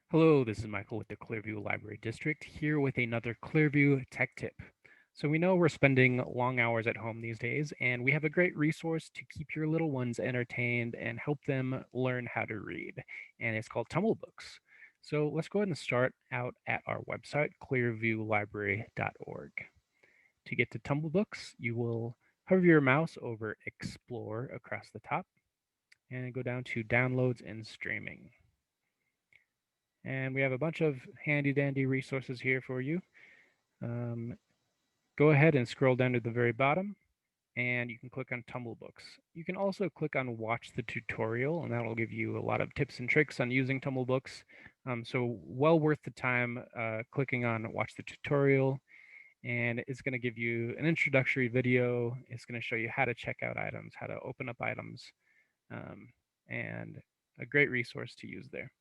Hello, this is Michael with the Clearview Library District here with another Clearview Tech Tip. So we know we're spending long hours at home these days, and we have a great resource to keep your little ones entertained and help them learn how to read, and it's called Tumblebooks. So let's go ahead and start out at our website, clearviewlibrary.org. To get to Tumblebooks, you will hover your mouse over Explore across the top and go down to Downloads and Streaming. And we have a bunch of handy dandy resources here for you. Um, Go ahead and scroll down to the very bottom and you can click on Tumblebooks. You can also click on Watch the Tutorial, and that'll give you a lot of tips and tricks on using Tumblebooks. So well worth the time clicking on Watch the Tutorial, and it's going to give you an introductory video. It's going to show you how to check out items, how to open up items, um, and a great resource to use there.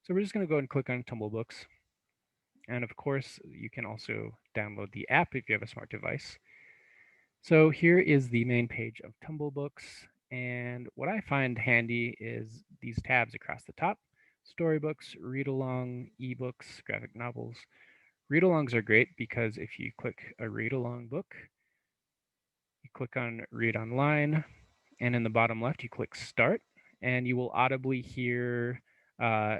So we're just going to go and click on Tumblebooks. And of course, you can also download the app if you have a smart device. So here is the main page of Tumblebooks. And what I find handy is these tabs across the top: storybooks, read along, ebooks, graphic novels. Read alongs are great because if you click a read along book, you click on read online, and in the bottom left, you click start, and you will audibly hear uh,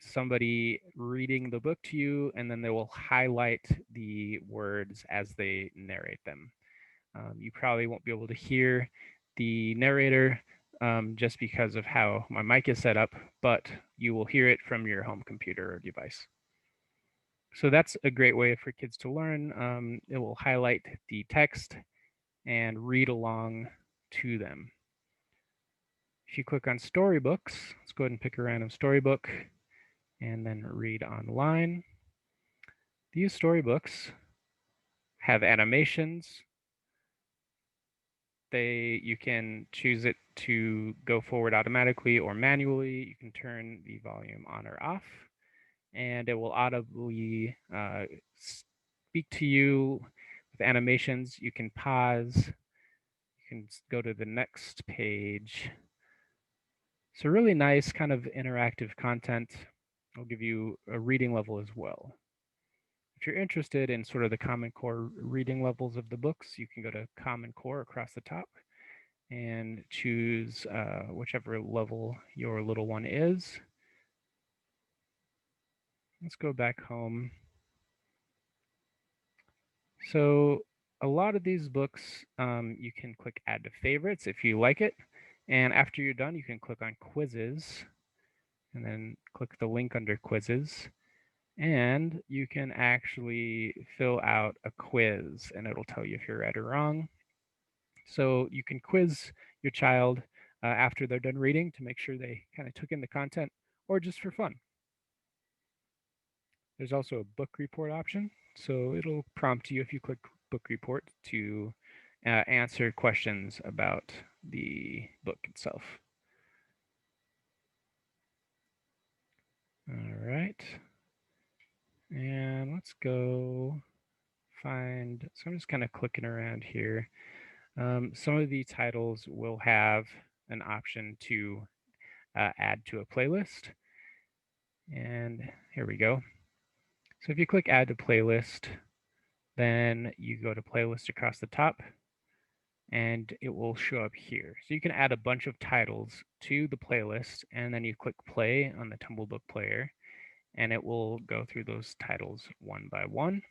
somebody reading the book to you, and then they will highlight the words as they narrate them. You probably won't be able to hear the narrator just because of how my mic is set up, but you will hear it from your home computer or device. So that's a great way for kids to learn. It will highlight the text and read along to them. If you click on storybooks, let's go ahead and pick a random storybook and then read online. These storybooks have animations. You can choose it to go forward automatically or manually. You can turn the volume on or off, and it will audibly speak to you with animations. You can pause. You can go to the next page. So really nice kind of interactive content. I'll give you a reading level as well. If you're interested in sort of the Common Core reading levels of the books, you can go to Common Core across the top and choose whichever level your little one is. Let's go back home. So a lot of these books, you can click add to favorites if you like it. And after you're done, you can click on quizzes and then click the link under quizzes. And you can actually fill out a quiz and it'll tell you if you're right or wrong. So you can quiz your child after they're done reading to make sure they kind of took in the content or just for fun. There's also a book report option. So it'll prompt you if you click book report to answer questions about the book itself. All right. And let's go find, so I'm just kind of clicking around here. Some of the titles will have an option to add to a playlist. And here we go. So if you click add to playlist, then you go to playlist across the top and it will show up here. So you can add a bunch of titles to the playlist and then you click play on the Tumblebook player and it will go through those titles one by one.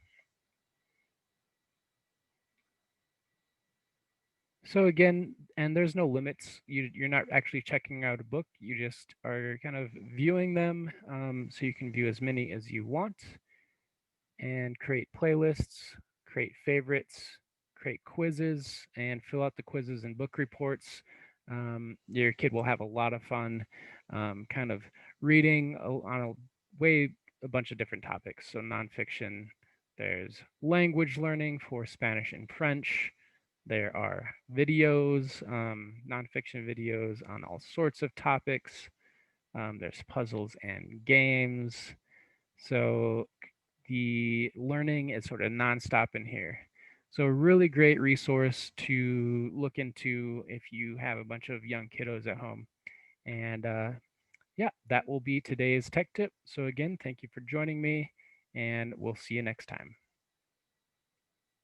So again, and there's no limits. You're not actually checking out a book. You just are kind of viewing them. So you can view as many as you want and create playlists, create favorites, create quizzes, and fill out the quizzes and book reports. Your kid will have a lot of fun kind of reading on a bunch of different topics. So nonfiction, there's language learning for Spanish and French. There are videos, nonfiction videos on all sorts of topics. There's puzzles and games. So the learning is sort of nonstop in here. So a really great resource to look into if you have a bunch of young kiddos at home. And yeah, that will be today's tech tip. So again, thank you for joining me, and we'll see you next time.